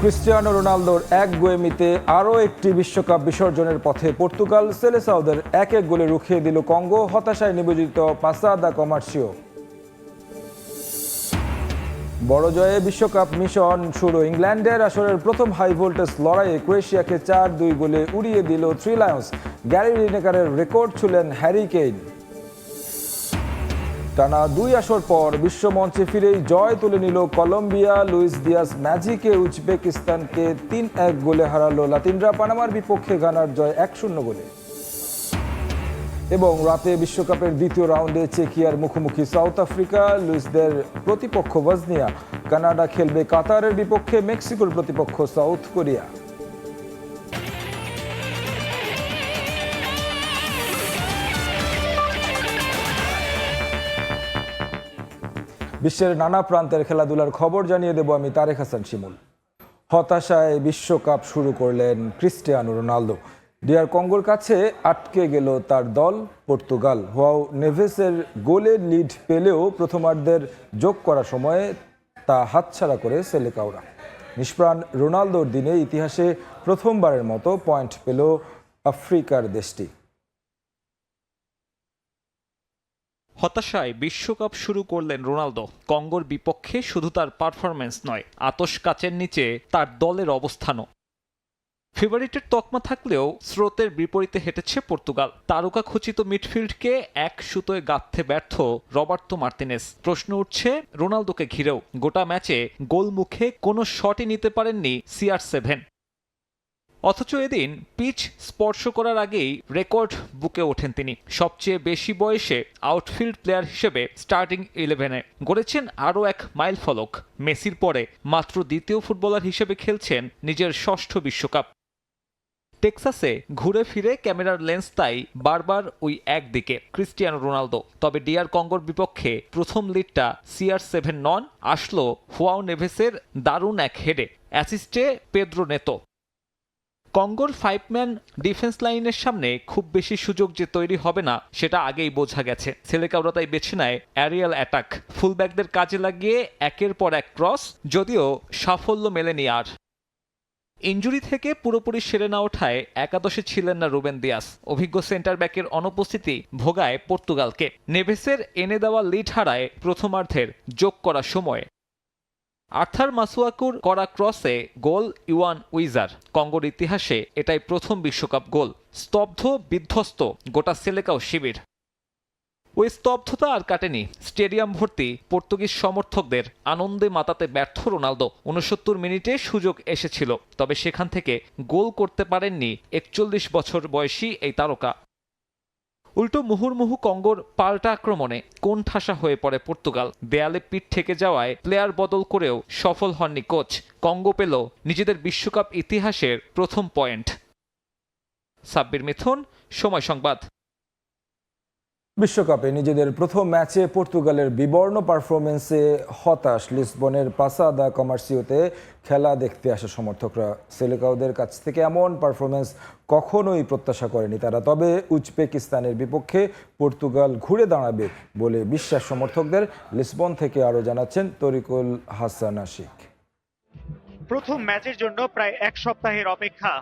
Cristiano রোনালদোর এক গোয়েমিতে আরও একটি বিশ্বকাপ বিসর্জনের পথে পর্তুগাল। সেলেসাওদের 1-1 গোলে রুখিয়ে দিল কঙ্গো। হতাশায় নিবেদিত পাসা দা কমার্সিও। বড় জয়ে বিশ্বকাপ মিশন শুরু ইংল্যান্ডের। আসরের প্রথম হাই ভোল্টেজ লড়াইয়ে ক্রোয়েশিয়াকে 4-2 গোলে উড়িয়ে দিল থ্রি লায়ন্স। গ্যারি লিনেকারের রেকর্ড ছুঁলেন হ্যারি কেইন। টানা 2 আসর পর বিশ্বমঞ্চে ফিরেই জয় তুলে নিল কলম্বিয়া। লুইস দিয়াস ম্যাজিকে উজবেকিস্তানকে 3-1 গোলে হারালো লাতিনরা। পানামার বিপক্ষে গানার জয় 1-0 গোলে। এবং রাতে বিশ্বকাপের দ্বিতীয় রাউন্ডে চেকিয়ার মুখোমুখি সাউথ আফ্রিকা। লুইসদের প্রতিপক্ষ বসনিয়া। কানাডা খেলবে কাতারের বিপক্ষে। মেক্সিকোর প্রতিপক্ষ সাউথ কোরিয়া। বিশ্বের নানা প্রান্তের খেলাধুলার খবর জানিয়ে দেব আমি তারেক হাসান শিমুল। হতাশায় বিশ্বকাপ শুরু করলেন ক্রিস্টিয়ানো রোনালদো। ডিআর কঙ্গোর কাছে আটকে গেল তার দল পর্তুগাল। হুয়াও নেভেসের গোলের লিড পেলেও প্রথমার্ধের যোগ করা সময়ে তা হাতছাড়া করে সেলেকাওরা। নিষ্প্রাণ রোনালদোর দিনে ইতিহাসে প্রথমবারের মতো পয়েন্ট পেল আফ্রিকার দেশটি। হতাশায় বিশ্বকাপ শুরু করলেন রোনালদো। কঙ্গোর বিপক্ষে শুধু তার পারফরম্যান্স নয়, আতশ কাচের নিচে তার দলের অবস্থানও। ফেভারিটের তকমা থাকলেও স্রোতের বিপরীতে হেঁটেছে পর্তুগাল। তারকা খচিত মিডফিল্ডকে এক সুতোয় গাঁথতে ব্যর্থ রবার্তো মার্তিনেস। প্রশ্ন উঠছে রোনালদোকে ঘিরেও। গোটা ম্যাচে গোলমুখে কোনো শটই নিতে পারেননি CR7। অথচ এদিন পিচ স্পর্শ করার আগেই রেকর্ড বুকে ওঠেন তিনি। সবচেয়ে বেশি বয়সে আউটফিল্ড প্লেয়ার হিসেবে স্টার্টিং 11-এ গড়েছেন আরও এক মাইলফলক। মেসির পরে মাত্র দ্বিতীয় ফুটবলার হিসেবে খেলছেন নিজের ষষ্ঠ বিশ্বকাপ। টেক্সাসে ঘুরে ফিরে ক্যামেরার লেন্স তাই বারবার ওই একদিকে ক্রিস্টিয়ানো রোনালদো। তবে ডিআর কঙ্গোর বিপক্ষে প্রথম লিডটা CR7 নন, আসলো হুয়াও নেভেসের দারুণ এক হেডে, অ্যাসিস্টে পেদ্রো নেতো। কঙ্গোর 5-ম্যান ডিফেন্স লাইনের সামনে খুব বেশি সুযোগ যে তৈরি হবে না সেটা আগেই বোঝা গেছে। সেলেকাওরা তাই বেছে নেয় অ্যারিয়াল অ্যাটাক। ফুলব্যাকদের কাজে লাগিয়ে একের পর এক ক্রস, যদিও সাফল্য মেলেনি আর। ইনজুরি থেকে পুরোপুরি সেরে না ওঠায় একাদশে ছিলেন না রুবেন দিয়াস। অভিজ্ঞ সেন্টার ব্যাকের অনুপস্থিতি ভোগায় পর্তুগালকে। নেভেসের এনে দেওয়া লিড হারায় প্রথমার্ধের যোগ করা সময়ে। আর্থার মাসুয়াকুর করা ক্রসে গোল ইওয়ান উইজার। কঙ্গোর ইতিহাসে এটাই প্রথম বিশ্বকাপ গোল। স্তব্ধ বিধ্বস্ত গোটা সেলেকাও শিবির। ওই স্তব্ধতা আর কাটেনি। স্টেডিয়াম ভর্তি পর্তুগিজ সমর্থকদের আনন্দে মাতাতে ব্যর্থ রোনালদো। 69 মিনিটে সুযোগ এসেছিল, তবে সেখান থেকে গোল করতে পারেননি 41 বছর বয়সী এই তারকা। উল্টো মুহুর্মুহু কঙ্গোর পাল্টা আক্রমণে কোণঠাসা হয়ে পড়ে পর্তুগাল। দেয়ালে পিঠ ঠেকে যাওয়ায় প্লেয়ার বদল করেও সফল হননি কোচ। কঙ্গো পেল নিজেদের বিশ্বকাপ ইতিহাসের প্রথম পয়েন্ট। সাব্বির মিথুন, সময় সংবাদ। বিশ্বকাপে নিজেদের প্রথম ম্যাচে পর্তুগালের বিবর্ণ পারফরমেন্সে হতাশ লিসবনের পাসা দা কমার্সিওতে খেলা দেখতে আসা সমর্থকরা। সেলেকাওদের কাছ থেকে এমন পারফরমেন্স কখনোই প্রত্যাশা করেনি তারা। তবে উজবেকিস্তানের বিপক্ষে পর্তুগাল ঘুরে দাঁড়াবে বলে বিশ্বাস সমর্থকদের। লিসবন থেকে আরও জানাচ্ছেন তরিকুল হাসান আশিক। প্রথম ম্যাচের জন্য প্রায় এক সপ্তাহের অপেক্ষা।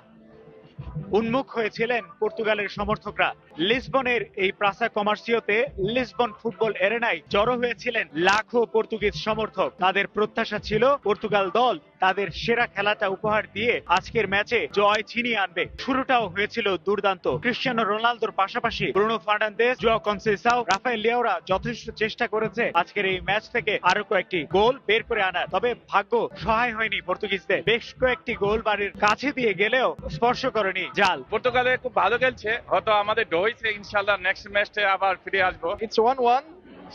উন্মুখ হয়েছিলেন পর্তুগালের সমর্থকরা। লিসবনের এই প্রাসা কমার্সিওতে লিসবন ফুটবল এরেনায় জড়ো হয়েছিলেন লাখো পর্তুগিজ সমর্থক। তাদের প্রত্যাশা ছিল পর্তুগাল দল তাদের সেরা খেলাটা উপহার দিয়ে আজকের ম্যাচে জয় ছিনিয়ে আনবে। শুরুটাও হয়েছিল দুর্দান্ত। ক্রিস্টিয়ানো রোনালদোর পাশাপাশি ব্রুনো ফার্নান্দেজ, জোয়াও কনসেসাও, রাফায়েল লিয়াওরা যথেষ্ট চেষ্টা করেছে আজকের এই ম্যাচ থেকে আরো কয়েকটি গোল বের করে আনার। তবে ভাগ্য সহায় হয়নি পর্তুগিজদের। বেশ কয়েকটি গোল বাড়ির কাছে দিয়ে গেলেও স্পর্শ করেনি জাল। পর্তুগালে খুব ভালো খেলছে, হয়তো আমাদের ড্রইছে, ইনশাআল্লাহ নেক্সট ম্যাচে আবার ফিরে আসবো। It's 1-1,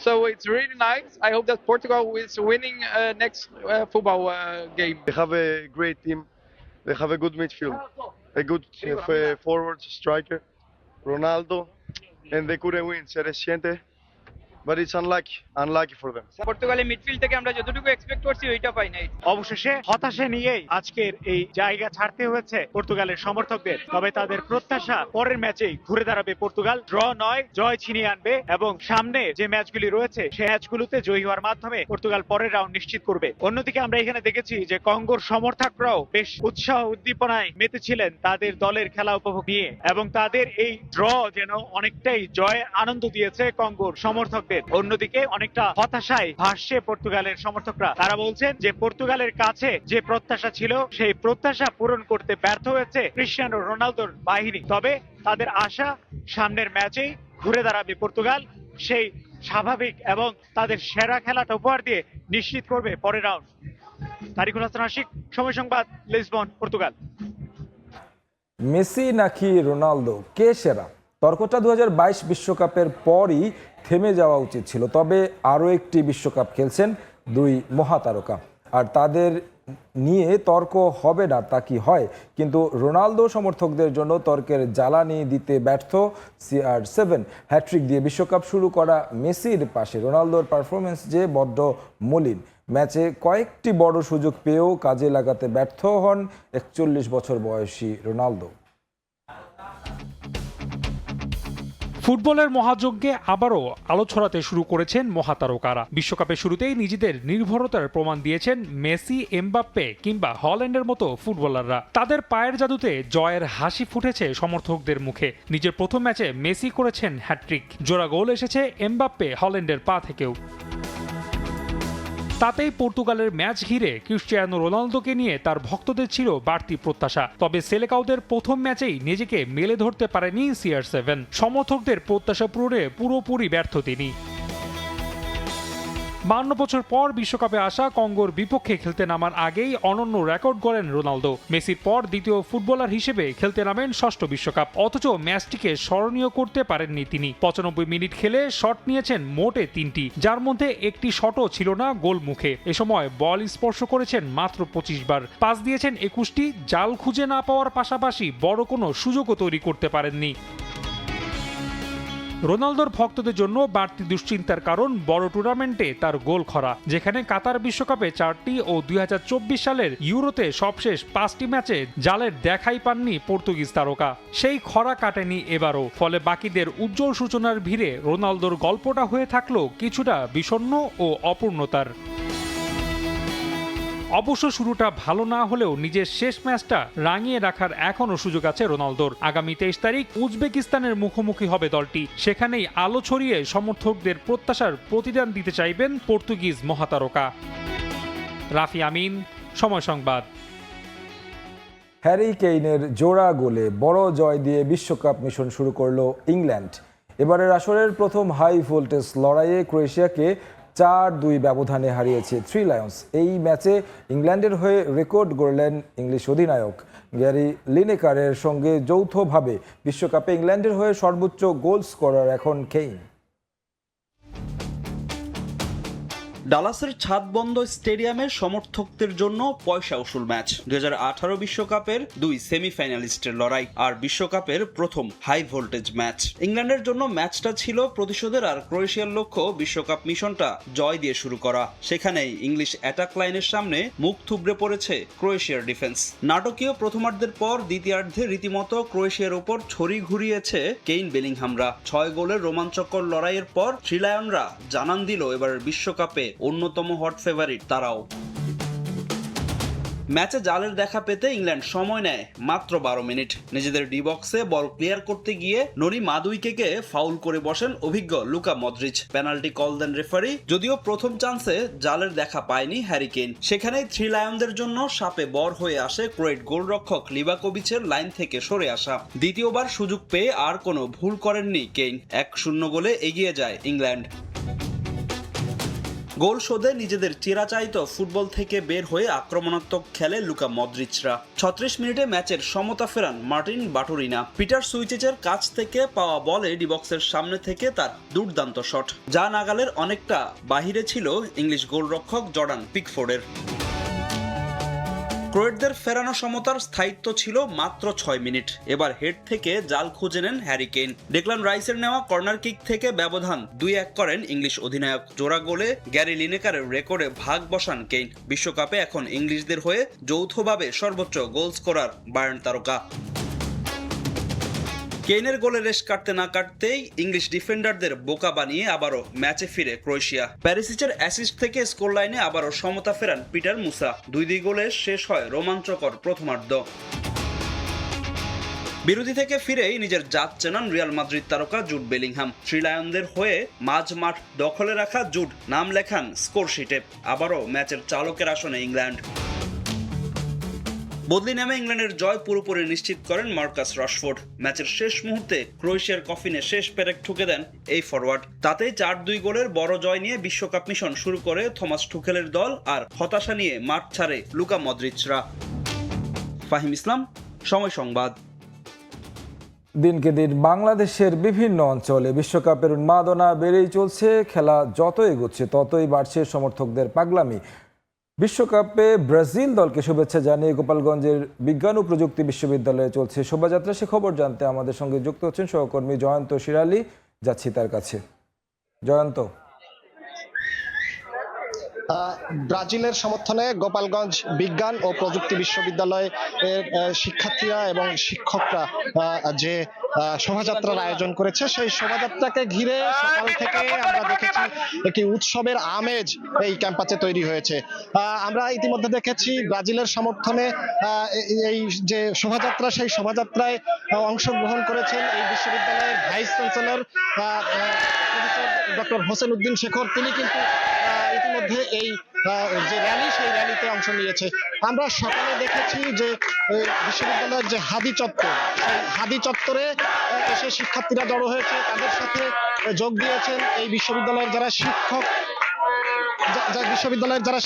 so it's really nice. I hope that Portugal is winning next football game. They have a great team. They have a good midfield, a good forward striker, Ronaldo, and they couldn't win. Se resiente. but it's unlucky for them. পর্তুগালের midfield থেকে আমরা যতটুকু expect করছি ওইটা পাই নাই। অবশেষে হতাশা নিয়েই আজকের এই জায়গা ছাড়তে হয়েছে পর্তুগালের সমর্থকদের। তবে তাদের প্রত্যাশা পরের ম্যাচেই ঘুরে দাঁড়াবে পর্তুগাল, ড্র নয় জয় ছিনিয়ে আনবে এবং সামনে যে ম্যাচগুলি রয়েছে সেই ম্যাচগুলোতে জয়ী হওয়ার মাধ্যমে পর্তুগাল পরের রাউন্ড নিশ্চিত করবে। অন্যদিকে আমরা এখানে দেখেছি যে কঙ্গোর সমর্থকরাও বেশ উৎসাহ উদ্দীপনায় মেতেছিলেন তাদের দলের খেলা উপভোগ নিয়ে এবং তাদের এই ড্র যেন অনেকটাই জয় আনন্দ দিয়েছে কঙ্গোর সমর্থকদের। অন্যদিকে অনেকটা হতাশায় ভাসছে পর্তুগালের সমর্থকরা। তারা বলছেন যে পর্তুগালের কাছে যে প্রত্যাশা ছিল সেই প্রত্যাশা পূরণ করতে ব্যর্থ হয়েছে ক্রিস্টিয়ানো রোনালদোর বাহিনী। তবে তাদের আশা সামনের ম্যাচেই ঘুরে দাঁড়াবে পর্তুগাল, সেই স্বাভাবিক এবং তাদের সেরা খেলাটা উপহার দিয়ে নিশ্চিত করবে পরের রাউন্ড। তারিকুল হাসান আশিক, সময় সংবাদ, লিসবন, পর্তুগাল। মেসি নাকি রোনালদো, কে সেরা? তর্কটা 2022 বিশ্বকাপের পরই থেমে যাওয়া উচিত ছিল। তবে আরও একটি বিশ্বকাপ খেলছেন দুই মহাতারকা, আর তাদের নিয়ে তর্ক হবে না তা কি হয়? কিন্তু রোনালদো সমর্থকদের জন্য তর্কের জ্বালানি দিতে ব্যর্থ CR7। হ্যাট্রিক দিয়ে বিশ্বকাপ শুরু করা মেসির পাশে রোনালদোর পারফরমেন্স যে বড্ড মলিন। ম্যাচে কয়েকটি বড় সুযোগ পেয়েও কাজে লাগাতে ব্যর্থ হন 41 বছর বয়সী রোনালদো। ফুটবলের মহাযজ্ঞে আবারও আলো ছড়াতে শুরু করেছেন মহাতারকারা। বিশ্বকাপের শুরুতেই নিজেদের নির্ভরতার প্রমাণ দিয়েছেন মেসি, এমবাপ্পে কিংবা হল্যান্ডের মতো ফুটবলাররা। তাদের পায়ের জাদুতে জয়ের হাসি ফুটেছে সমর্থকদের মুখে। নিজের প্রথম ম্যাচে মেসি করেছেন হ্যাট্রিক, জোড়া গোল এসেছে এমবাপ্পে, হল্যান্ডের পা থেকেও। তাতেই পর্তুগালের ম্যাচ ঘিরে ক্রিস্টিয়ানো রোনালদোকে নিয়ে তার ভক্তদের ছিল বাড়তি প্রত্যাশা। তবে সেলেকাওদের প্রথম ম্যাচেই নিজেকে মেলে ধরতে পারেনি CR7। সমর্থকদের প্রত্যাশা পূরণে পুরোপুরি ব্যর্থ তিনি। 52 বছর পর বিশ্বকাপে আসা কঙ্গোর বিপক্ষে খেলতে নামার আগেই অনন্য রেকর্ড গড়েন রোনালদো। মেসির পর দ্বিতীয় ফুটবলার হিসেবে খেলতে নামেন ষষ্ঠ বিশ্বকাপ, অথচ ম্যাচটিকে স্মরণীয় করতে পারেননি তিনি। 95 মিনিট খেলে শট নিয়েছেন মোটে 3টি, যার মধ্যে একটি শটও ছিল না গোল মুখে। এ সময় বল স্পর্শ করেছেন মাত্র 25 বার, পাস দিয়েছেন 21টি, জাল খুঁজে না পাওয়ার পাশাপাশি বড় কোনো সুযোগও তৈরি করতে পারেননি। রোনালদোর ভক্তদের জন্য বাড়তি দুশ্চিন্তার কারণ বড় টুর্নামেন্টে তার গোল খরা, যেখানে কাতার বিশ্বকাপে 4টি ও 2024 সালের ইউরোতে সবশেষ 5টি ম্যাচে জালের দেখাই পাননি পর্তুগিজ তারকা। সেই খরা কাটেনি এবারও, ফলে বাকিদের উজ্জ্বল সূচনার ভিড়ে রোনালদোর গল্পটা হয়ে থাকলো কিছুটা বিষণ্ণ ও অপূর্ণতার। অবশ্য শুরুটা ভালো না হলেও নিজের শেষ ম্যাচটা রাঙিয়ে রাখার এখনও সুযোগ আছে রোনালদোর। আগামী 23 তারিখ উজবেকিস্তানের মুখোমুখি হবে দলটি। সেখানেই আলো ছড়িয়ে সমর্থকদের প্রত্যাশার প্রতিদান দিতে চাইবেন পর্তুগিজ মহাতারকা। রাফি আমিন, সময় সংবাদ। হ্যারি কেইনের জোড়া গোলে বড় জয় দিয়ে বিশ্বকাপ মিশন শুরু করলো ইংল্যান্ড। এবারের আসরের প্রথম হাই ভোল্টেজ লড়াইয়ে ক্রোয়েশিয়াকে 4-2 ব্যবধানে হারিয়েছে থ্রি লায়ন্স। এই ম্যাচে ইংল্যান্ডের হয়ে রেকর্ড গড়লেন ইংলিশ অধিনায়ক গ্যারি লিনেকারের সঙ্গে যৌথভাবে। বিশ্বকাপে ইংল্যান্ডের হয়ে সর্বোচ্চ গোল স্কোরার এখন কেইন। ডালাসের ছাদবন্ধ স্টেডিয়ামে সমর্থকদের জন্য পয়সা উসুল ম্যাচ। 2018 বিশ্বকাপের দুই সেমিফাইনালিস্টের লড়াই আর বিশ্বকাপের প্রথম হাই ভোল্টেজ ম্যাচ। ইংল্যান্ডের জন্য ম্যাচটা ছিল প্রতিশোধের, আর ক্রোয়েশিয়ার লক্ষ্য বিশ্বকাপ মিশনটা জয় দিয়ে শুরু করা। সেখানেই ইংলিশ অ্যাটাক লাইনের সামনে মুখ থুবড়ে পড়েছে ক্রোয়েশিয়ার ডিফেন্স। নাটকীয় প্রথমার্ধের পর দ্বিতীয়ার্ধে রীতিমতো ক্রোয়েশিয়ার উপর ছড়ি ঘুরিয়েছে কেইন বেলিংহামরা। 6 গোলের রোমাঞ্চকর লড়াইয়ের পর থ্রি লায়নরা জানান দিল এবারের বিশ্বকাপে অন্যতম হট ফেভারিট তারাও। ম্যাচে জালের দেখা পেতে ইংল্যান্ড সময় নেয় মাত্র 12 মিনিট। নিজেদের ডি বক্সে বল ক্লিয়ার করতে গিয়ে নরি মাদুইকেকে ফাউল করে বসেন অভিজ্ঞ লুকা মদ্রিচ। পেনাল্টি কল দেন রেফারি। যদিও প্রথম চান্সে জালের দেখা পায়নি হ্যারি কেইন, সেখানেই থ্রি লায়নদের জন্য সাপে বর হয়ে আসে ক্রোয়েট গোলরক্ষক লিভাকোভিচের লাইন থেকে সরে আসা। দ্বিতীয়বার সুযোগ পেয়ে আর কোনো ভুল করেননি কেইন। 1-0 গোলে এগিয়ে যায় ইংল্যান্ড। গোল শোধে নিজেদের চিরাচারিত ফুটবল থেকে বের হয়ে আক্রমণাত্মক খেলে লুকা মদ্রিচরা। 36 মিনিটে ম্যাচের সমতা ফেরান মার্টিন বাটুরিনা। পিটার সুইচেচের কাছ থেকে পাওয়া বলে ডিবক্সের সামনে থেকে তার দুর্দান্ত শট, যা নাগালের অনেকটা বাহিরে ছিল ইংলিশ গোলরক্ষক জর্ডান পিকফোর্ডের। ক্রোয়েটদের ফেরানো সমতার স্থায়িত্ব ছিল মাত্র 6 মিনিট। এবার হেড থেকে জাল খুঁজে নেন হ্যারি কেইন। ডেক্লান রাইসের নেওয়া কর্নার কিক থেকে ব্যবধান 2-1 করেন ইংলিশ অধিনায়ক। জোড়া গোলে গ্যারি লিনেকারের রেকর্ডে ভাগ বসান কেইন। বিশ্বকাপে এখন ইংলিশদের হয়ে যৌথভাবে সর্বোচ্চ গোল স্কোরার বায়ার্ন তারকা। কেইনের গোলে রেশ কাটতে না কাটতেই ইংলিশ ডিফেন্ডারদের বোকা বানিয়ে আবারও ম্যাচে ফিরে ক্রোয়েশিয়া। প্যারিসিচের অ্যাসিস্ট থেকে স্কোর লাইনে আবারও সমতা ফেরান পিটার মুসা। 2-2 গোলে শেষ হয় রোমাঞ্চকর প্রথমার্ধ। বিরতি থেকে ফিরেই নিজের জাত চেনান রিয়াল মাদ্রিদ তারকা জুড বেলিংহাম। থ্রি লায়নদের হয়ে মাঝ মাঠ দখলে রাখা জুড নাম লেখান স্কোর শিটে। আবারও ম্যাচের চালকের আসনে ইংল্যান্ড। বদলি নেমে ইংল্যান্ডের জয় পুরোপুরি নিশ্চিত করেন মার্কাস রাশফোর্ড। ম্যাচের শেষ মুহূর্তে ক্রোয়েশিয়ার কফিনে শেষ পেরেক ঠুকে দেন এই ফরওয়ার্ড। তাতেই 4-2 গোলের বড় জয় নিয়ে বিশ্বকাপ মিশন শুরু করে থমাস টুখেলের দল, আর হতাশা নিয়ে মাঠ ছাড়ে লুকা মদ্রিচরা। ফাহিম ইসলাম, সময় সংবাদ। দিনকে দিন বাংলাদেশের বিভিন্ন অঞ্চলে বিশ্বকাপের উন্মাদনা বেড়েই চলছে। খেলা যত এগোচ্ছে ততই বাড়ছে সমর্থকদের পাগলামি। বিশ্বকাপে ব্রাজিল দলকে শুভেচ্ছা জানিয়ে গোপালগঞ্জের বিজ্ঞান ও প্রযুক্তি বিশ্ববিদ্যালয়ে চলছে শোভাযাত্রা। সে খবর জানতে আমাদের সঙ্গে যুক্ত হচ্ছেন সহকর্মী জয়ন্ত শিরালি। যাচ্ছি তার কাছে। জয়ন্ত, ব্রাজিলের সমর্থনে গোপালগঞ্জ বিজ্ঞান ও প্রযুক্তি বিশ্ববিদ্যালয়ের শিক্ষার্থীরা এবং শিক্ষকরা যে শোভাযাত্রার আয়োজন করেছে, সেই শোভাযাত্রাকে ঘিরে সকাল থেকে আমরা দেখেছি একটি উৎসবের আমেজ এই ক্যাম্পাসে তৈরি হয়েছে। আমরা ইতিমধ্যে দেখেছি ব্রাজিলের সমর্থনে এই যে শোভাযাত্রা, সেই শোভাযাত্রায় অংশগ্রহণ করেছেন এই বিশ্ববিদ্যালয়ের vice chancellor doctor Hossain Uddin Shekhar. তিনি কিন্তু ইতিমধ্যে এই যে র্যালি, সেই র্যালিতে অংশ নিয়েছে। আমরা সকালে দেখেছি যে বিশ্ববিদ্যালয়ের যে হাদি চত্বর, সেই হাদি চত্বরে এসে শিক্ষার্থীরা জড়ো হয়েছে। তাদের সাথে যোগ দিয়েছেন এই বিশ্ববিদ্যালয়ের যারা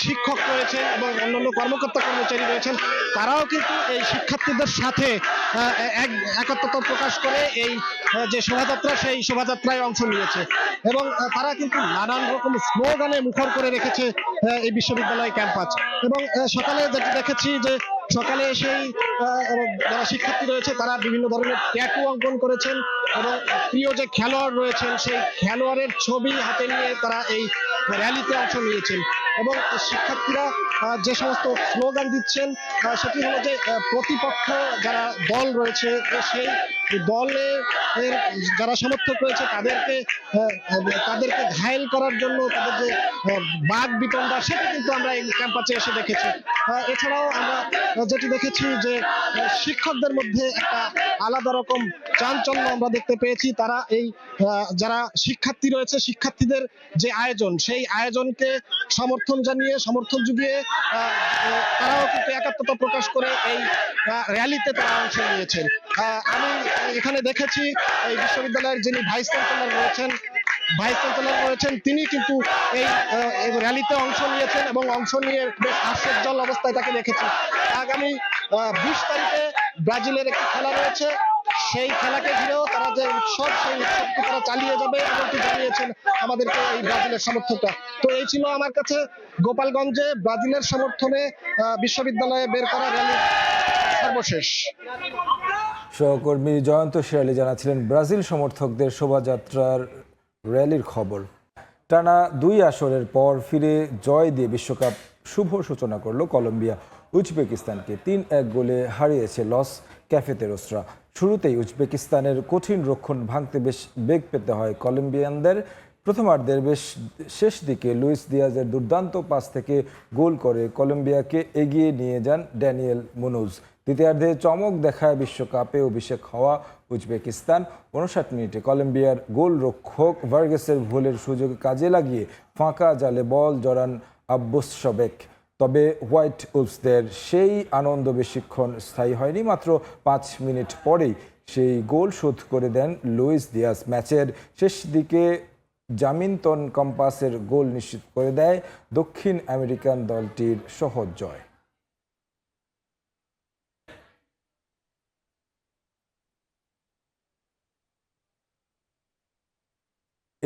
শিক্ষক রয়েছেন এবং অন্যান্য কর্মকর্তা কর্মচারী রয়েছেন, তারাও কিন্তু এই শিক্ষার্থীদের সাথে একাত্মতা প্রকাশ করে এই যে শোভাযাত্রা, সেই শোভাযাত্রায় অংশ নিয়েছে এবং তারা কিন্তু নানান রকম স্লোগানে মুখর করে রেখেছে এই বিশ্ববিদ্যালয় ক্যাম্পাস। এবং সকালে যেটা দেখেছি যে সকালে এসেই যারা শিক্ষার্থী রয়েছে তারা বিভিন্ন ধরনের ট্যাটু অঙ্কন করেছেন এবং প্রিয় যে খেলোয়াড় রয়েছেন সেই খেলোয়াড়ের ছবি হাতে নিয়ে তারা এই র্যালিতে অংশ নিয়েছেন। এবং শিক্ষার্থীরা যে সমস্ত স্লোগান দিচ্ছেন সেটি হলো যে প্রতিপক্ষ যারা দল রয়েছে সেই দলের যারা সমর্থক রয়েছে তাদেরকে ঘায়েল করার জন্য তাদের যে বাক বিতণ্ডা, সেটি কিন্তু আমরা এই ক্যাম্পাসে এসে দেখেছি। এছাড়াও আমরা যেটি দেখেছি যে শিক্ষকদের মধ্যে একটা আলাদা রকম চাঞ্চল্য আমরা দেখতে পেয়েছি। তারা এই যারা শিক্ষার্থী রয়েছে, শিক্ষার্থীদের যে আয়োজন, সেই আয়োজনকে সমর্থন জানিয়ে, সমর্থন জুগিয়ে তারাও কিন্তু একাত্মতা প্রকাশ করে এই র্যালিতে তারা অংশ নিয়েছেন। আমি এখানে দেখেছি এই বিশ্ববিদ্যালয়ের যিনি ভাইস চ্যান্সেলর রয়েছেন তিনি কিন্তু এই র্যালিতে অংশ নিয়েছেন এবং অংশ নিয়ে বেশ হাস্যোজ্জ্বল অবস্থায় তাকে দেখেছি। আগামী 20 তারিখে ব্রাজিলের একটি খেলা রয়েছে, সেই খেলাকে ঘিরেও তারা যে উৎসব, সেই উৎসবকে তারা চালিয়ে যাবে এমনটি জানিয়েছেন আমাদেরকে এই ব্রাজিলের সমর্থকরা। তো এই ছিল আমার কাছে গোপালগঞ্জে ব্রাজিলের সমর্থনে বিশ্ববিদ্যালয়ে বের করা র্যালি সর্বশেষ। সহকর্মী জয়ন্ত শিরালি জানাচ্ছিলেন ব্রাজিল সমর্থকদের শোভাযাত্রার র্যালির খবর। টানা 2 আসরের পর ফিরে জয় দিয়ে বিশ্বকাপ শুভ সূচনা করল কলম্বিয়া। উজবেকিস্তানকে 3-1 গোলে হারিয়েছে লস ক্যাফেতেরোসরা। শুরুতেই উজবেকিস্তানের কঠিন রক্ষণ ভাঙতে বেশ বেগ পেতে হয় কলম্বিয়ানদের। প্রথমার্ধের বেশ শেষ দিকে লুইস দিয়াজের দুর্দান্ত পাস থেকে গোল করে কলম্বিয়াকে এগিয়ে নিয়ে যান ড্যানিয়েল মুনুজ। দ্বিতীয়ার্ধে চমক দেখায় বিশ্বকাপে অভিষেক হওয়া উজবেকিস্তান। 59 মিনিটে কলম্বিয়ার গোলরক্ষক ভার্গেসের ভুলের সুযোগ কাজে লাগিয়ে ফাঁকা জালে বল জড়ান আব্বুস শবেক। তবে হোয়াইট উলফসদের সেই আনন্দ বেশিক্ষণ স্থায়ী হয়নি। মাত্র 5 মিনিট পরেই সেই গোল শোধ করে দেন লুইস দিয়াজ। ম্যাচের শেষ দিকে জামিনতন কম্পাসের গোল নিশ্চিত করে দেয় দক্ষিণ আমেরিকান দলটির সহজ জয়।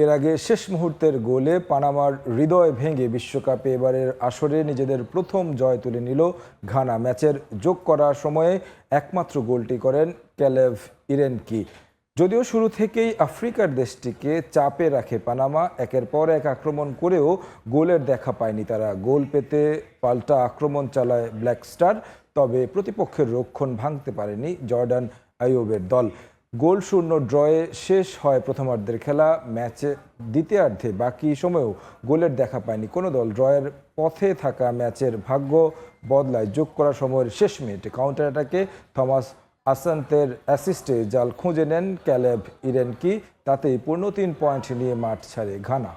এর আগে শেষ মুহূর্তের গোলে পানামার হৃদয় ভেঙে বিশ্বকাপে এবারের আসরে নিজেদের প্রথম জয় তুলে নিল ঘানা। ম্যাচের যোগ করার সময়ে একমাত্র গোলটি করেন ক্যালেভ ইরেনকি। যদিও শুরু থেকেই আফ্রিকার দেশটিকে চাপে রাখে পানামা, একের পর এক আক্রমণ করেও গোলের দেখা পায়নি তারা। গোল পেতে পাল্টা আক্রমণ চালায় ব্ল্যাক স্টার, তবে প্রতিপক্ষের রক্ষণ ভাঙতে পারেনি জর্ডান আইয়ুবের দল। গোল শূন্য ড্রয়ে শেষ হয় প্রথমার্ধের খেলা। ম্যাচে দ্বিতীয়ার্ধে বাকি সময়েও গোলের দেখা পায়নি কোনো দল। ড্রয়ের পথে থাকা ম্যাচের ভাগ্য বদলায় যোগ করা সময়ের শেষ মিনিটে কাউন্টার অ্যাটাকে থমাস আসান্তের অ্যাসিস্টে জাল খুঁজে নেন ক্যালেভ ইরেনকি। তাতেই পূর্ণ 3 পয়েন্ট নিয়ে মাঠ ছাড়ে ঘানা।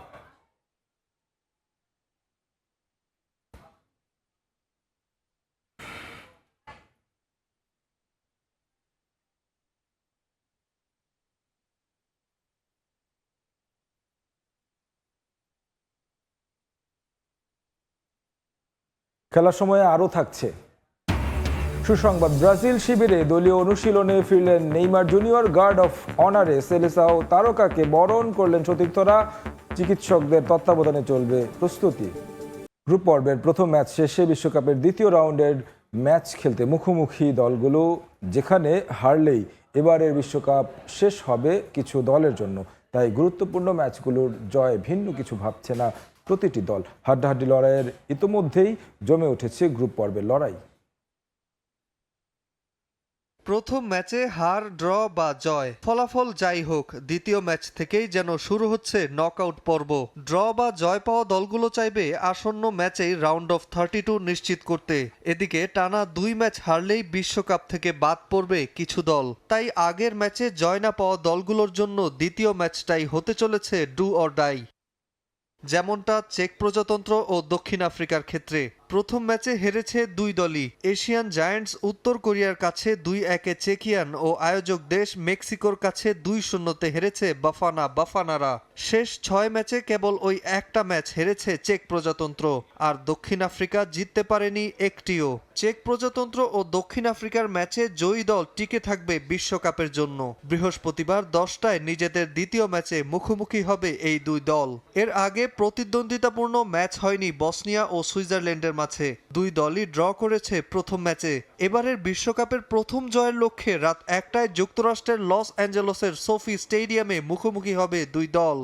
খেলার সময় আরও থাকছে সুসংবাদ। ব্রাজিল শিবিরে দলীয় অনুশীলনে ফিরলেন নেইমার জুনিয়র। গার্ড অফ অনারে সেলেসাও তারকাকে বরণ করলেন সতীর্থরা। চিকিৎসকদের তত্ত্বাবধানে চলবে প্রস্তুতি। গ্রুপ পর্বের প্রথম ম্যাচ শেষে বিশ্বকাপের দ্বিতীয় রাউন্ডের ম্যাচ খেলতে মুখোমুখি দলগুলো, যেখানে হারলেই এবারের বিশ্বকাপ শেষ হবে কিছু দলের জন্য। তাই গুরুত্বপূর্ণ ম্যাচগুলোর জয় ভিন্ন কিছু ভাবছে না প্রতিটি দল। হাড্ডাহাড্ডি লড়াইয়ের ইতোমধ্যেই জমে উঠেছে গ্রুপ পর্বের লড়াই। প্রথম ম্যাচে হার, ড্র বা জয়, ফলাফল যাই হোক, দ্বিতীয় ম্যাচ থেকেই যেন শুরু হচ্ছে নকআউট পর্ব। ড্র বা জয় পাওয়া দলগুলো চাইবে আসন্ন ম্যাচেই রাউন্ড অফ 32 নিশ্চিত করতে। এদিকে টানা 2 ম্যাচ হারলেই বিশ্বকাপ থেকে বাদ পড়বে কিছু দল। তাই আগের ম্যাচে জয় না পাওয়া দলগুলোর জন্য দ্বিতীয় ম্যাচটাই হতে চলেছে ডু অর ডাই। যেমনটা চেক প্রজাতন্ত্র ও দক্ষিণ আফ্রিকার ক্ষেত্রে। প্রথম ম্যাচে হেরেছে 2 দলই। এশিয়ান জায়ান্টস উত্তর কোরিয়ার কাছে 2-1 চেকিয়ান ও আয়োজক দেশ মেক্সিকোর কাছে 2-0 হেরেছে বাফানারা। শেষ 6 ম্যাচে কেবল ওই একটা ম্যাচ হেরেছে চেক প্রজাতন্ত্র, আর দক্ষিণ আফ্রিকা জিততে পারেনি একটিও। চেক প্রজাতন্ত্র ও দক্ষিণ আফ্রিকার ম্যাচে জয়ী দল টিকে থাকবে বিশ্বকাপের জন্য। বৃহস্পতিবার 10টায় নিজেদের দ্বিতীয় ম্যাচে মুখোমুখি হবে এই 2 দল। এর আগে প্রতিদ্বন্দ্বিতাপূর্ণ ম্যাচ হয়নি বসনিয়া ও সুইজারল্যান্ডের মাঝে। 2 দলই ড্র করেছে প্রথম ম্যাচে। এবারের বিশ্বকাপের প্রথম জয়ের লক্ষ্যে রাত 1টায় যুক্তরাষ্ট্রের লস অ্যাঞ্জেলসের সোফি স্টেডিয়ামে মুখোমুখি হবে 2 দল।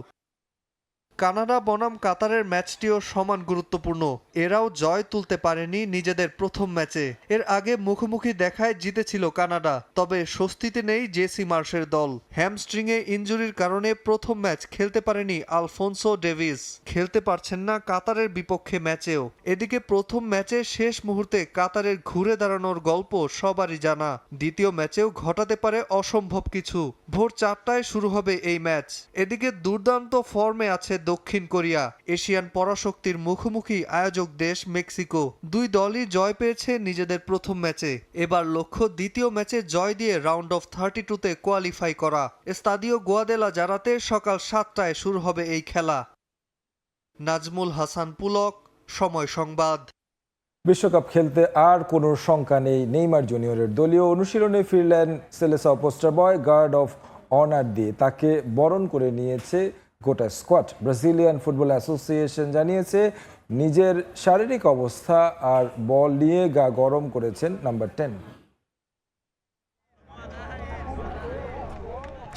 কানাডা বনাম কাতারের ম্যাচটিও সমান গুরুত্বপূর্ণ। এরাও জয় তুলতে পারেনি নিজেদের প্রথম ম্যাচে। এর আগে মুখোমুখি দেখায় জিতেছিল কানাডা, তবে স্বস্তিতে নেই জেসি মার্শের দল। হ্যামস্ট্রিংয়ে ইনজুরির কারণে প্রথম ম্যাচ খেলতে পারেনি আলফোনসো ডেভিস। খেলতে পারছেন না কাতারের বিপক্ষে ম্যাচেও। এদিকে প্রথম ম্যাচে শেষ মুহূর্তে কাতারের ঘুরে দাঁড়ানোর গল্প সবারই জানা। দ্বিতীয় ম্যাচেও ঘটাতে পারে অসম্ভব কিছু। ভোর 4টায় শুরু হবে এই ম্যাচ। এদিকে দুর্দান্ত ফর্মে আছে দক্ষিণ কোরিয়া। এশিয়ান পরাশক্তির মুখোমুখি আয়োজক দেশ মেক্সিকো। 2 দলই জয় পেয়েছে নিজেদের প্রথম ম্যাচে। এবার লক্ষ্য দ্বিতীয় ম্যাচে জয় দিয়ে রাউন্ড অফ 32-তে কোয়ালিফাই করা। স্তাদিও গুয়াদেলা জারাতে সকাল 7টায় শুরু হবে এই খেলা। নাজমুল হাসান পুলক, সময় সংবাদ। বিশ্বকাপ খেলতে আর কোনো শঙ্কা নেই নেইমার জুনিয়রের। দলীয় অনুশীলনে ফিরলেন Selecao poster boy. Guard of honour দিয়ে তাকে বরণ করে নিয়েছে গোটা স্কোয়াড। ব্রাজিলিয়ান ফুটবল অ্যাসোসিয়েশন জানিয়েছে নিজের শারীরিক অবস্থা আর বল নিয়ে গা গরম করেছেন নাম্বার 10।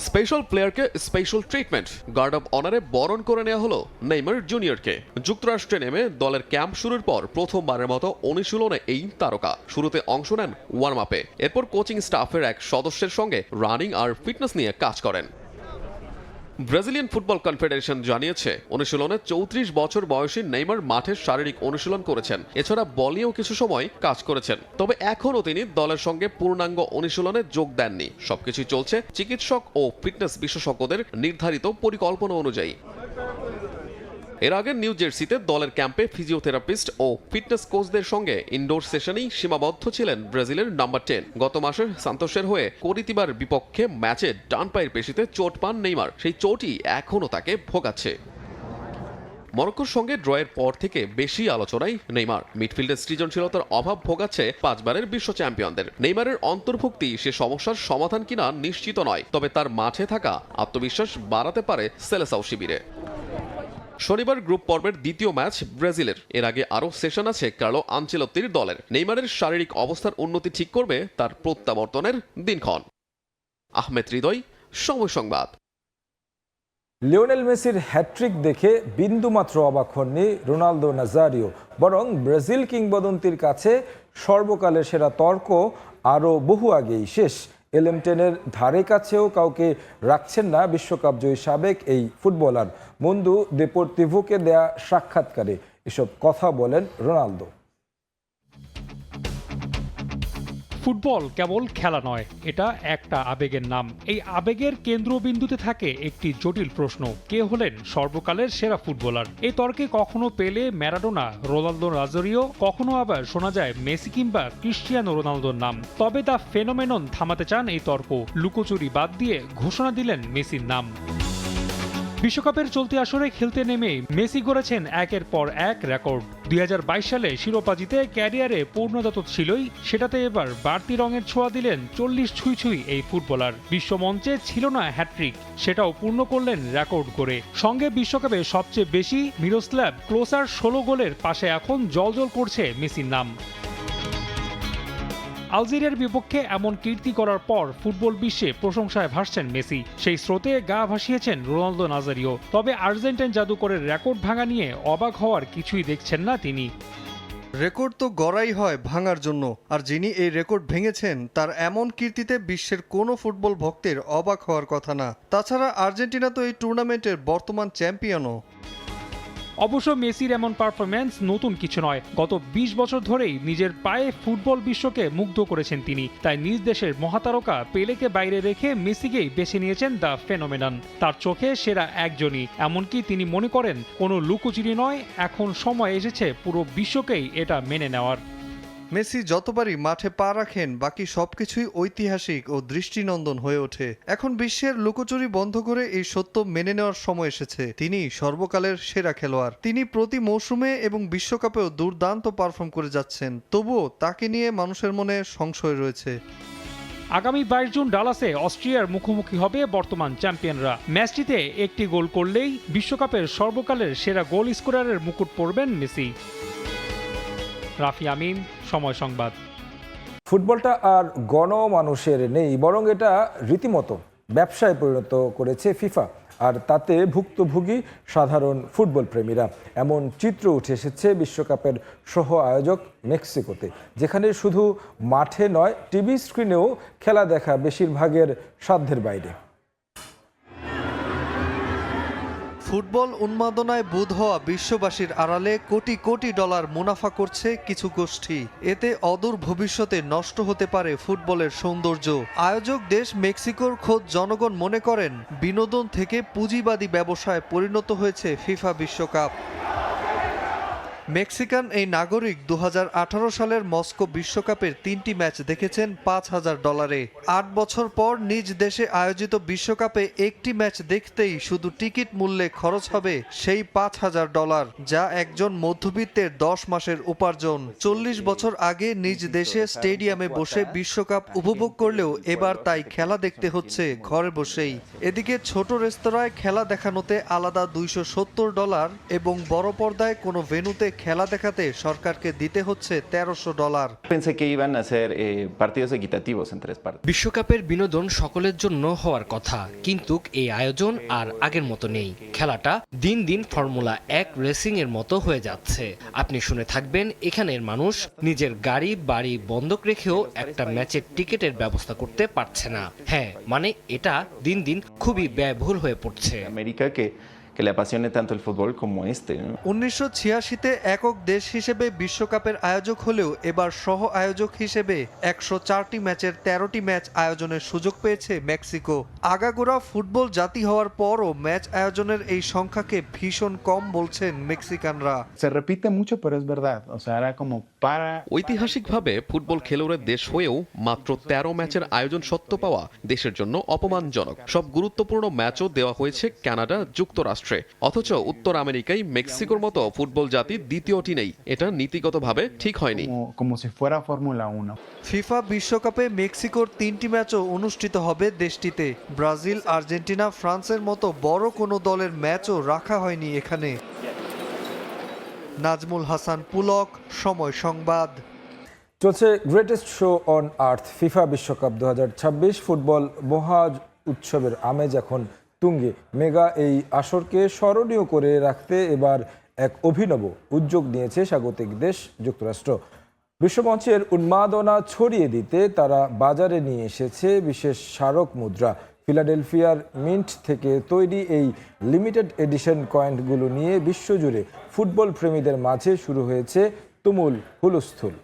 স্পেশাল প্লেয়ারকে স্পেশাল ট্রিটমেন্ট। গার্ড অব অনারে বরণ করে নেওয়া হলো নেইমার জুনিয়রকে। যুক্তরাষ্ট্রে নেমে দলের ক্যাম্প শুরুর পর প্রথমবারের মতো অনুশীলনে এই তারকা শুরুতে অংশ নেন ওয়ার্ম আপে। এরপর কোচিং স্টাফের এক সদস্যের সঙ্গে রানিং আর ফিটনেস নিয়ে কাজ করেন। ব্রাজিলিয়ান ফুটবল কনফেডারেশন জানিয়েছে অনুশীলনে 34 বছর বয়সী নেইমার মাঠের শারীরিক অনুশীলন করেছেন। এছাড়া বলেও কিছু সময় কাজ করেছেন, তবে এখনও তিনি দলের সঙ্গে পূর্ণাঙ্গ অনুশীলনে যোগ দেননি। সবকিছু চলছে চিকিৎসক ও ফিটনেস বিশেষজ্ঞদের নির্ধারিত পরিকল্পনা অনুযায়ী। এর আগে নিউ জার্সিতে দলের ক্যাম্পে ফিজিওথেরাপিস্ট ও ফিটনেস কোচদের সঙ্গে ইনডোর সেশনেই সীমাবদ্ধ ছিলেন ব্রাজিলের নাম্বার 10। গত মাসে সান্তোসের হয়ে করিতিবার বিপক্ষে ম্যাচে ডান পায়ের পেশিতে চোট পান নেইমার। সেই চোটই এখনও তাকে ভোগাচ্ছে। মরক্কোর সঙ্গে ড্রয়ের পর থেকে বেশি আলোচনায় নেইমার। মিডফিল্ডের সৃজনশীলতার অভাব ভোগাচ্ছে 5 বারের বিশ্ব চ্যাম্পিয়নদের। নেইমারের অন্তর্ভুক্তি সে সমস্যার সমাধান কিনা নিশ্চিত নয়, তবে তার মাঠে থাকা আত্মবিশ্বাস বাড়াতে পারে সেলেসাও শিবিরে। শনিবার গ্রুপ পর্বের দ্বিতীয় ম্যাচ ব্রাজিলের। এর আগে আরও সেশন আছে কার্লো আনচেলত্তির দলের। নেইমারের শারীরিক অবস্থার উন্নতি ঠিক করবে তার প্রত্যাবর্তনের দিনক্ষণ। আহমেদ হৃদয়, সময় সংবাদ। লিওনেল মেসির হ্যাট্রিক দেখে বিন্দুমাত্র অবাক হননি রোনালদো নাজারিও, বরং ব্রাজিল কিংবদন্তির কাছে সর্বকালের সেরা তর্ক আরও বহু আগেই শেষ। এলএম10-এর ধারে কাছেও কাউকে রাখছেন না বিশ্বকাপ জয়ী সাবেক এই ফুটবলার। মুন্দু দেপোর্তিভোকে দেয়া সাক্ষাৎকারে এসব কথা বলেন রোনালদো। ফুটবল কেবল খেলা নয়, এটা একটা আবেগের নাম। এই আবেগের কেন্দ্রবিন্দুতে থাকে একটি জটিল প্রশ্ন: কে হলেন সর্বকালের সেরা ফুটবলার? এই তর্কে কখনো পেলে, ম্যারাডোনা, রোনালদো নাজারিও, কখনো আবার শোনা যায় মেসি কিংবা ক্রিস্টিয়ানো রোনালদোর নাম। তবে দ্য ফেনোমেনন থামাতে চান এই তর্ক। লুকোচুরি বাদ দিয়ে ঘোষণা দিলেন মেসির নাম। বিশ্বকাপের চলতি আসরে খেলতে নেমে মেসি গড়েছেন একের পর এক রেকর্ড। 2022 সালে শিরোপা জিতে ক্যারিয়ারে পূর্ণতা তো ছিলই, সেটাতে এবার বাড়তি রঙের ছোঁয়া দিলেন 40 ছুঁই এই ফুটবলার। বিশ্বমঞ্চে ছিল না হ্যাট্রিক, সেটাও পূর্ণ করলেন রেকর্ড করে। সঙ্গে বিশ্বকাপে সবচেয়ে বেশি মিরোস্লাভ ক্লোসার 16 গোলের পাশে এখন জ্বলজ্বল করছে মেসির নাম। আলজেরিয়ার বিপক্ষে এমন কীর্তি করার পর ফুটবল বিশ্বে প্রশংসায় ভাসছেন মেসি। সেই স্রোতে গা ভাসিয়েছেন রোনালদো নাজারিও। তবে আর্জেন্টাইন জাদুকরের রেকর্ড ভাঙা নিয়ে অবাক হওয়ার কিছুই দেখছেন না তিনি। রেকর্ড তো গড়াই হয় ভাঙার জন্য, আর যিনি এই রেকর্ড ভেঙেছেন তার এমন কীর্তিতে বিশ্বের কোনো ফুটবল ভক্তের অবাক হওয়ার কথা না। তাছাড়া আর্জেন্টিনা তো এই টুর্নামেন্টের বর্তমান চ্যাম্পিয়নও। অবশ্য মেসির এমন পারফরম্যান্স নতুন কিছু নয়। গত 20 বছর ধরেই নিজের পায়ে ফুটবল বিশ্বকে মুগ্ধ করেছেন তিনি। তাই নিজ দেশের মহাতারকা পেলেকে বাইরে রেখে মেসিকেই বেছে নিয়েছেন দ্য ফেনোমেনন। তার চোখে সেরা একজনই। এমনকি তিনি মনে করেন কোনো লুকোচুরি নয়, এখন সময় এসেছে পুরো বিশ্বকেই এটা মেনে নেওয়ার। মেসি যতবারই মাঠে পা রাখেন বাকি সবকিছুই ঐতিহাসিক ও দৃষ্টিনন্দন হয়ে ওঠে। এখন বিশ্বের লুকোচুরি বন্ধ করে এই সত্য মেনে নেওয়ার সময় এসেছে। তিনি সর্বকালের সেরা খেলোয়াড়। তিনি প্রতি মৌসুমে এবং বিশ্বকাপেও দুর্দান্ত পারফর্ম করে যাচ্ছেন। তবুও তাকে নিয়ে মানুষের মনে সংশয় রয়েছে। আগামী 22 জুন ডালাসে অস্ট্রিয়ার মুখোমুখি হবে বর্তমান চ্যাম্পিয়নরা। ম্যাচটিতে একটি গোল করলেই বিশ্বকাপের সর্বকালের সেরা গোল স্কোরারের মুকুট পরবেন মেসি। রাফি আমিন, সময় সংবাদ। ফুটবলটা আর গণমানুষের নেই, বরং এটা রীতিমতো ব্যবসায় পরিণত করেছে ফিফা, আর তাতে ভুক্তভোগী সাধারণ ফুটবল প্রেমীরা। এমন চিত্র উঠে এসেছে বিশ্বকাপের সহ আয়োজক মেক্সিকোতে, যেখানে শুধু মাঠে নয়, টিভি স্ক্রিনেও খেলা দেখা বেশিরভাগের সাধ্যের বাইরে। ফুটবল উন্মাদনায় বুঁদ হওয়া বিশ্ববাসীর আড়ালে কোটি কোটি ডলার মুনাফা করছে কিছু গোষ্ঠী। এতে অদূর ভবিষ্যতে নষ্ট হতে পারে ফুটবলের সৌন্দর্য। আয়োজক দেশ মেক্সিকোর খোদ জনগণ মনে করেন বিনোদন থেকে পুঁজিবাদী ব্যবসায় পরিণত হয়েছে ফিফা বিশ্বকাপ। মেক্সিকান এই নাগরিক 2018 সালের মস্কো বিশ্বকাপের 3টি ম্যাচ দেখেছেন $5,000। 8 বছর পর নিজ দেশে আয়োজিত বিশ্বকাপে একটি ম্যাচ দেখতেই শুধু টিকিট মূল্যে খরচ হবে সেই $5,000, যা একজন মধ্যবিত্তের 10 মাসের উপার্জন। 40 বছর আগে নিজ দেশে স্টেডিয়ামে বসে বিশ্বকাপ উপভোগ করলেও এবার তাই খেলা দেখতে হচ্ছে ঘরে বসেই। এদিকে ছোট রেস্তোরাঁয় খেলা দেখানোতে আলাদা $270 এবং বড় পর্দায় কোনো ভেন্যুতে খেলা দেখাতে সরকারকে দিতে হচ্ছে $1,300। বিশ্বকাপের বিনোদন সকলের জন্য হওয়ার কথা, কিন্তু এই আয়োজন আর আগের মতো নেই। খেলাটা দিন দিন ফর্মুলা 1 রেসিং এর মতো হয়ে যাচ্ছে। আপনি শুনে থাকবেন, এখানের মানুষ নিজের গাড়ি বাড়ি বন্ধক রেখেও একটা ম্যাচের টিকিটের ব্যবস্থা করতে পারছে না। হ্যাঁ, মানে এটা দিন দিন খুবই ব্যয়বহুল হয়ে পড়ছে। 1986-তে একক দেশ হিসেবে বিশ্বকাপের আয়োজক হলেও এবার সহ আয়োজক হিসেবে 104টি ম্যাচের 13টি ম্যাচ আয়োজনের সুযোগ পেয়েছে মেক্সিকো। আগাগোড়া ফুটবল জাতি হওয়ার পরও ম্যাচ আয়োজনের এই সংখ্যাকে ভীষণ কম বলছেন মেক্সিকানরা। ঐতিহাসিকভাবে ফুটবল খেলোয়াড়ের দেশ হয়েও মাত্র 13 ম্যাচের আয়োজন সত্ত্ব পাওয়া দেশের জন্য অপমানজনক। সব গুরুত্বপূর্ণ ম্যাচও দেওয়া হয়েছে কানাডা, যুক্তরাষ্ট্র যুক্তরাষ্ট্রে, অথচ উত্তর আমেরিকায় মেক্সিকোর মতো ফুটবল জাতি দ্বিতীয়টি নেই। এটা নীতিগতভাবে ঠিক হয়নি। ফিফা বিশ্বকাপে মেক্সিকোর 3টি ম্যাচও অনুষ্ঠিত হবে দেশটিতে। ব্রাজিল, আর্জেন্টিনা, ফ্রান্সের মতো বড় কোনো দলের ম্যাচও রাখা হয়নি এখানে। নাজমুল হাসান পুলক, সময় সংবাদ। চলছে greatest show on earth FIFA বিশ্বকাপ 2026 ফুটবল মহা উৎসবের আমেজ এখন তুঙ্গে। মেগা এই আসরকে স্মরণীয় করে রাখতে এবার এক অভিনব উদ্যোগ নিয়েছে স্বাগতিক দেশ যুক্তরাষ্ট্র। বিশ্বমঞ্চের উন্মাদনা ছড়িয়ে দিতে তারা বাজারে নিয়ে এসেছে বিশেষ স্মারক মুদ্রা। ফিলাডেলফিয়ার মিন্ট থেকে তৈরি এই লিমিটেড এডিশন কয়েনগুলো নিয়ে বিশ্বজুড়ে ফুটবল প্রেমীদের মাঝে শুরু হয়েছে তুমুল হুলস্থুল।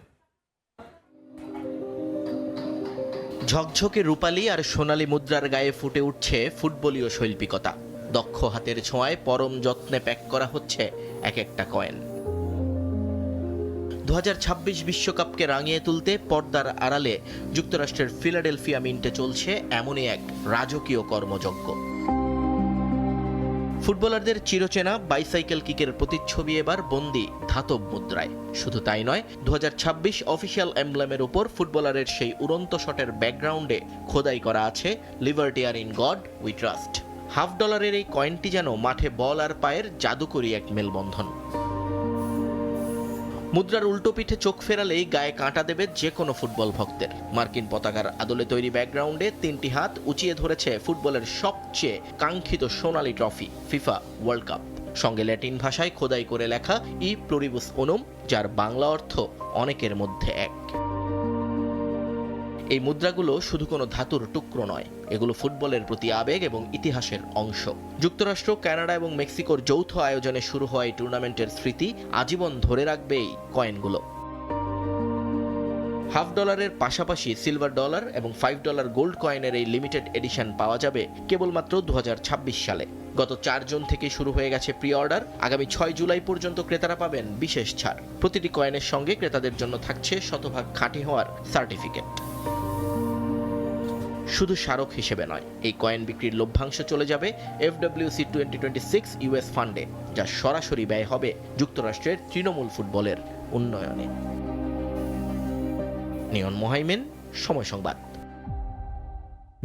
ঝকঝকে রূপালী আর সোনালী মুদ্রার গায়ে ফুটে উঠছে ফুটবলীয় শৈল্পিকতা। দক্ষ হাতের ছোঁয়ায় পরম যত্নে প্যাক করা হচ্ছে এক একটা কয়েন। 2026 বিশ্বকাপকে রাঙিয়ে তুলতে পর্দার আড়ালে যুক্তরাষ্ট্রের ফিলাডেলফিয়া মিন্টে চলছে এমনই এক রাজকীয় কর্মযজ্ঞ। ফুটবলারদের চিরচেনা বাইসাইকেল কিকের প্রতিচ্ছবি এবার বন্দী ধাতব মুদ্রায়। শুধু তাই নয়, 2026 অফিসিয়াল এমব্লেমের উপর ফুটবলারের সেই উড়ন্ত শটের ব্যাকগ্রাউন্ডে খোদাই করা আছে লিবার্টি আর ইন গড উই ট্রাস্ট। $50 এই কয়েনটি যেন মাঠে বল আর পায়ের জাদুকরী এক মেলবন্ধন। মুদ্রার উল্টো পিঠে চোখ ফেরালেই গায়ে কাঁটা দেবে যে কোনো ফুটবল ভক্তের। মার্কিন পতাকার আদলে তৈরি ব্যাকগ্রাউন্ডে 3টি হাত উঁচিয়ে ধরেছে ফুটবলের সবচেয়ে কাঙ্ক্ষিত সোনালী ট্রফি ফিফা ওয়ার্ল্ড কাপ। সঙ্গে ল্যাটিন ভাষায় খোদাই করে লেখা ই প্লোরিবুস ওনুম, যার বাংলা অর্থ অনেকের মধ্যে এক। এই মুদ্রাগুলো শুধু কোনো ধাতুর টুকরো নয়, এগুলো ফুটবলের প্রতি আবেগ এবং ইতিহাসের অংশ। যুক্তরাষ্ট্র, কানাডা এবং মেক্সিকোর যৌথ আয়োজনে শুরু হওয়া এই টুর্নামেন্টের স্মৃতি আজীবন ধরে রাখবে এই কয়েনগুলো। $50 পাশাপাশি সিলভার ডলার এবং $5 গোল্ড কয়েনের এই লিমিটেড এডিশন পাওয়া যাবে কেবলমাত্র 2026 সালে। গত 4 জুন থেকে শুরু হয়ে গেছে প্রি অর্ডার। আগামী 6 জুলাই পর্যন্ত ক্রেতারা পাবেন বিশেষ ছাড়। প্রতিটি কয়েনের সঙ্গে ক্রেতাদের জন্য থাকছে শতভাগ খাঁটি হওয়ার সার্টিফিকেট। শুধু স্মারক হিসেবে নয়, এই কয়েন বিক্রির লভ্যাংশ চলে যাবে FWC 2026 US ফান্ডে, যা সরাসরি ব্যয় হবে যুক্তরাষ্ট্রের তৃণমূল ফুটবলের উন্নয়নে। নিয়ন মোহাইমেন, সময় সংবাদ।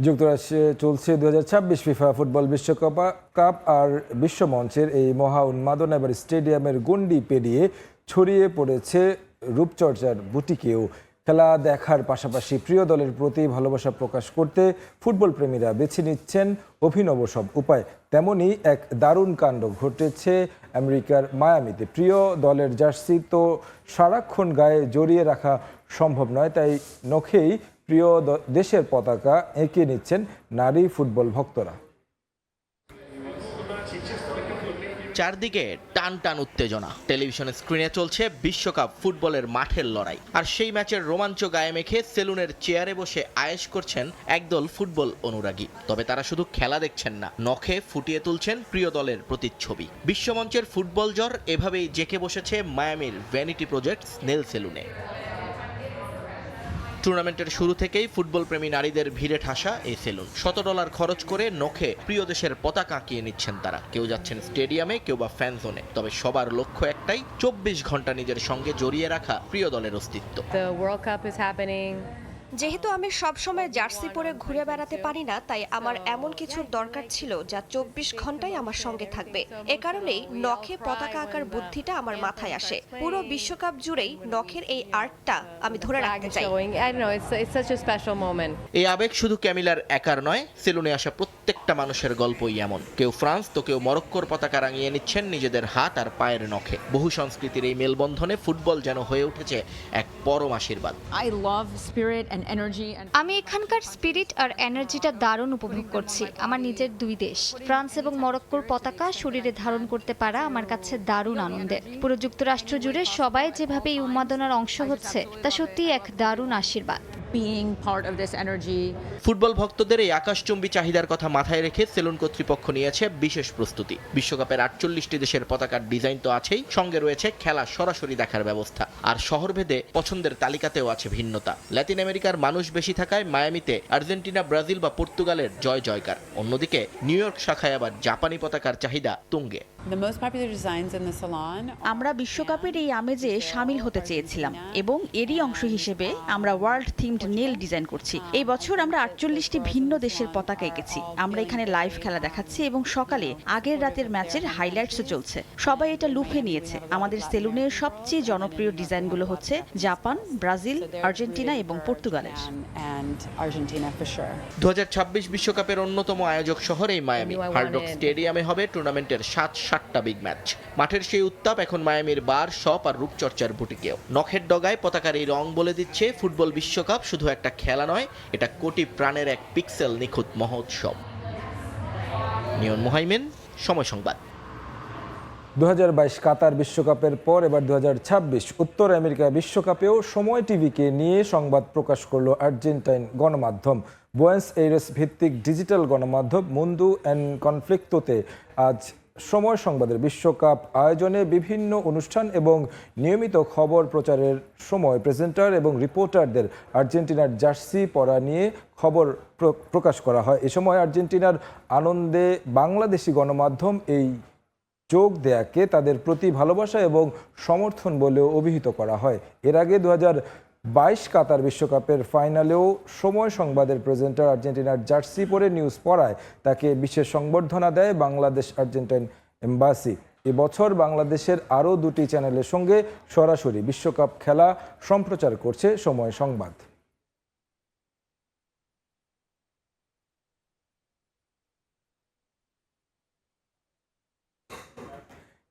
যুক্তরাষ্ট্রে চলছে 2026 ফিফা ফুটবল বিশ্বকাপ আর বিশ্বমঞ্চের এই মহা উন্মাদনা এবার স্টেডিয়ামের গণ্ডি পেরিয়ে ছড়িয়ে পড়েছে রূপচর্চার বুটিকেও। খেলা দেখার পাশাপাশি প্রিয় দলের প্রতি ভালোবাসা প্রকাশ করতে ফুটবল প্রেমীরা বেছে নিচ্ছেন অভিনব সব উপায়। তেমনই এক দারুণ কাণ্ড ঘটেছে আমেরিকার মায়ামিতে। প্রিয় দলের জার্সি তো সারাক্ষণ গায়ে জড়িয়ে রাখা সম্ভব নয়, তাই নখেই প্রিয় দেশের পতাকা এঁকে নিচ্ছেন নারী ফুটবল ভক্তরা। চারদিকে টান টান উত্তেজনা। টেলিভিশনের স্ক্রিনে চলছে বিশ্বকাপ ফুটবলের মাঠের লড়াই। আর সেই ম্যাচের রোমাঞ্চ গায়ে মেখে সেলুনের চেয়ারে বসে আয়েশ করছেন একদল ফুটবল অনুরাগী। তবে তারা শুধু খেলা দেখছেন না, নখে ফুটিয়ে তুলছেন প্রিয় দলের প্রতিচ্ছবি। বিশ্বমঞ্চের ফুটবল জ্বর এভাবেই জেঁকে বসেছে মায়ামির ভ্যানিটি প্রজেক্টস নেল সেলুনে। টুর্নামেন্টের শুরু থেকেই ফুটবল প্রেমী নারীদের ভিড়ে ঠাসা এই সেলুন। $100 খরচ করে নখে প্রিয় দেশের পতাকা আঁকিয়ে নিচ্ছেন তারা। কেউ যাচ্ছেন স্টেডিয়ামে, কেউ বা ফ্যান জোনে। তবে সবার লক্ষ্য একটাই, 24 ঘন্টা নিজের সঙ্গে জড়িয়ে রাখা প্রিয় দলের অস্তিত্ব। যেহেতু আমি সবসময় জার্সি পরে ঘুরে বেড়াতে পারি না, তাই আমার এমন কিছুর দরকার ছিল যা 24 ঘন্টাই আমার সঙ্গে থাকবে। এ কারণেই নখে পতাকা আঁকার বুদ্ধিটা আমার মাথায় আসে। পুরো বিশ্বকাপ জুড়েই নখের এই আর্টটা আমি ধরে রাখতে চাই। এই আবেগ শুধু ক্যামিলার একার নয়, সেলুনে আসা প্রত্যেকটা মানুষের গল্পই এমন। কেউ ফ্রান্স তো কেউ মরক্কোর পতাকা রাঙিয়ে নিচ্ছেন নিজেদের হাত আর পায়ের নখে। বহু সংস্কৃতির এই মেলবন্ধনে ফুটবল যেন হয়ে উঠেছে এক পরম আশীর্বাদ। আমি এখানকার স্পিরিট আর এনার্জিটা দারুণ উপভোগ করছি। আমার নিজের 2 দেশ ফ্রান্স এবং মরক্কোর পতাকা শরীরে ধারণ করতে পারা আমার কাছে দারুণ আনন্দের। পুরো যুক্তরাষ্ট্র জুড়ে সবাই যেভাবে এই উন্মাদনার অংশ হচ্ছে তা সত্যিই এক দারুণ আশীর্বাদ। being part of this energy. Football ভক্তদের এই আকাশচুম্বী চাহিদার কথা মাথায় রেখে সেলুন কর্তৃপক্ষ নিয়েছে বিশেষ প্রস্তুতি। বিশ্বকাপের 48টি দেশের পতাকার ডিজাইন তো আছেই, সঙ্গে রয়েছে খেলা সরাসরি দেখার ব্যবস্থা। আর শহরভেদে পছন্দের তালিকাতেও আছে ভিন্নতা। ল্যাটিন আমেরিকার মানুষ বেশি থাকায় মায়ামিতে আর্জেন্টিনা, ব্রাজিল বা পর্তুগালের জয় জয়কার। অন্যদিকে নিউ ইয়র্ক শাখায় আবার জাপানি পতাকার চাহিদা তুঙ্গে। আমরা বিশ্বকাপের এই আমেজে শামিল হতে চেয়েছিলাম এবং এরই অংশ হিসেবে আমরা ওয়ার্ল্ড থিমড নেল ডিজাইন করছি। এই বছর আমরা 48টি ভিন্ন দেশের পতাকা এঁকেছি। আমরা এখানে লাইভ খেলা দেখাচ্ছি এবং সকালে আগের রাতের ম্যাচের হাইলাইটসও চলছে। সবাই এটা লুফে নিয়েছে। আমাদের সেলুনের সবচেয়ে জনপ্রিয় ডিজাইনগুলো হচ্ছে জাপান, ব্রাজিল, আর্জেন্টিনা এবং পর্তুগালের। 2026 বিশ্বকাপের অন্যতম আয়োজক শহর এই মায়ামি। হার্ড রক স্টেডিয়ামে হবে টুর্নামেন্টের 7টা বিগ ম্যাচ। মাঠের সেই উত্তাপ এখন মায়ামির বার, শপ আর রূপচর্চার বুটিকেও। নখের ডগায় পতাকার এই রং বলে দিচ্ছে ফুটবল বিশ্বকাপ শুধু একটা খেলা নয়, এটা কোটি প্রাণের এক পিক্সেল নিখুঁত মহোৎসব। নিয়ন মুহাইমিন, সময় সংবাদ। 2022 কাতার বিশ্বকাপের পর এবার 2026 উত্তর আমেরিকা বিশ্বকাপেও সময় টিভিকে নিয়ে সংবাদ প্রকাশ করল আর্জেন্টাইন গণমাধ্যম। বুয়েন্স এইরেস ভিত্তিক ডিজিটাল গণমাধ্যম মুন্দু এন কনফ্লিক্টোতে আজ সময় সংবাদের বিশ্বকাপ আয়োজনে বিভিন্ন অনুষ্ঠান এবং নিয়মিত খবর প্রচারের সময় প্রেজেন্টার এবং রিপোর্টারদের আর্জেন্টিনার জার্সি পরা নিয়ে খবর প্রকাশ করা হয়। এ সময় আর্জেন্টিনার আনন্দে বাংলাদেশি গণমাধ্যম এই যোগ দেয়াকে তাদের প্রতি ভালোবাসা এবং সমর্থন বলেও অভিহিত করা হয়। এর আগে 2022 কাতার বিশ্বকাপের ফাইনালেও সময় সংবাদের প্রেজেন্টার আর্জেন্টিনার জার্সি পরে নিউজ পড়ায় তাকে বিশেষ সংবর্ধনা দেয় বাংলাদেশ আর্জেন্টাইন এম্বাসি। এবছর বাংলাদেশের আরও 2টি চ্যানেলের সঙ্গে সরাসরি বিশ্বকাপ খেলা সম্প্রচার করছে সময় সংবাদ।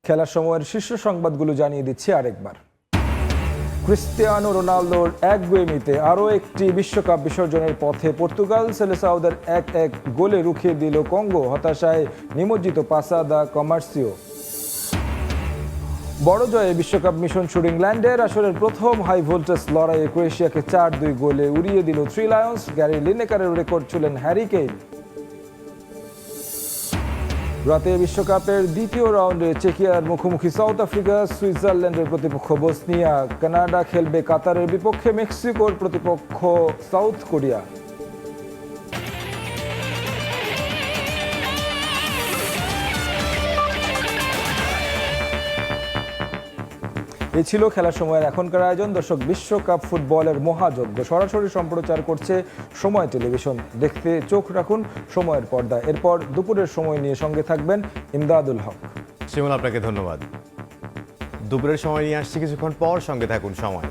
খেলার সময়ের শীর্ষ সংবাদগুলো জানিয়ে দিচ্ছি আরেকবার। ক্রিস্টিয়ানো রোনালদোর এক গোয়েমিতে আরও একটি বিশ্বকাপ বিসর্জনের পথে পর্তুগাল। সেলেসাউদের 1-1 গোলে রুখিয়ে দিল কঙ্গো। হতাশায় নিমজ্জিত পাসা দা কমার্সিও। বড় জয়ে বিশ্বকাপ মিশন শুরু ইংল্যান্ডের। আসরের প্রথম হাই ভোল্টেজ লড়াইয়ে ক্রোয়েশিয়াকে 4-2 গোলে উড়িয়ে দিল থ্রি লায়ন্স। গ্যারি লিনেকারের রেকর্ড ছুঁলেন হ্যারি কেইন। রাতে বিশ্বকাপের দ্বিতীয় রাউন্ডে চেকিয়ার মুখোমুখি সাউথ আফ্রিকা, সুইজারল্যান্ডের প্রতিপক্ষ বসনিয়া। কানাডা খেলবে কাতারের বিপক্ষে, মেক্সিকোর প্রতিপক্ষ সাউথ কোরিয়া। এই ছিল খেলার সময়ের এখনকার আয়োজন। দর্শক, বিশ্বকাপ ফুটবলের মহাযজ্ঞ সরাসরি সম্প্রচার করছে সময় টেলিভিশন। দেখতে চোখ রাখুন সময়ের পর্দায়। এরপর দুপুরের সময় নিয়ে সঙ্গে থাকবেন ইমদাদুল হক। শিমুল, আপনাকে ধন্যবাদ। দুপুরের সময় নিয়ে আসছি কিছুক্ষণ পর, সঙ্গে থাকুন সময়।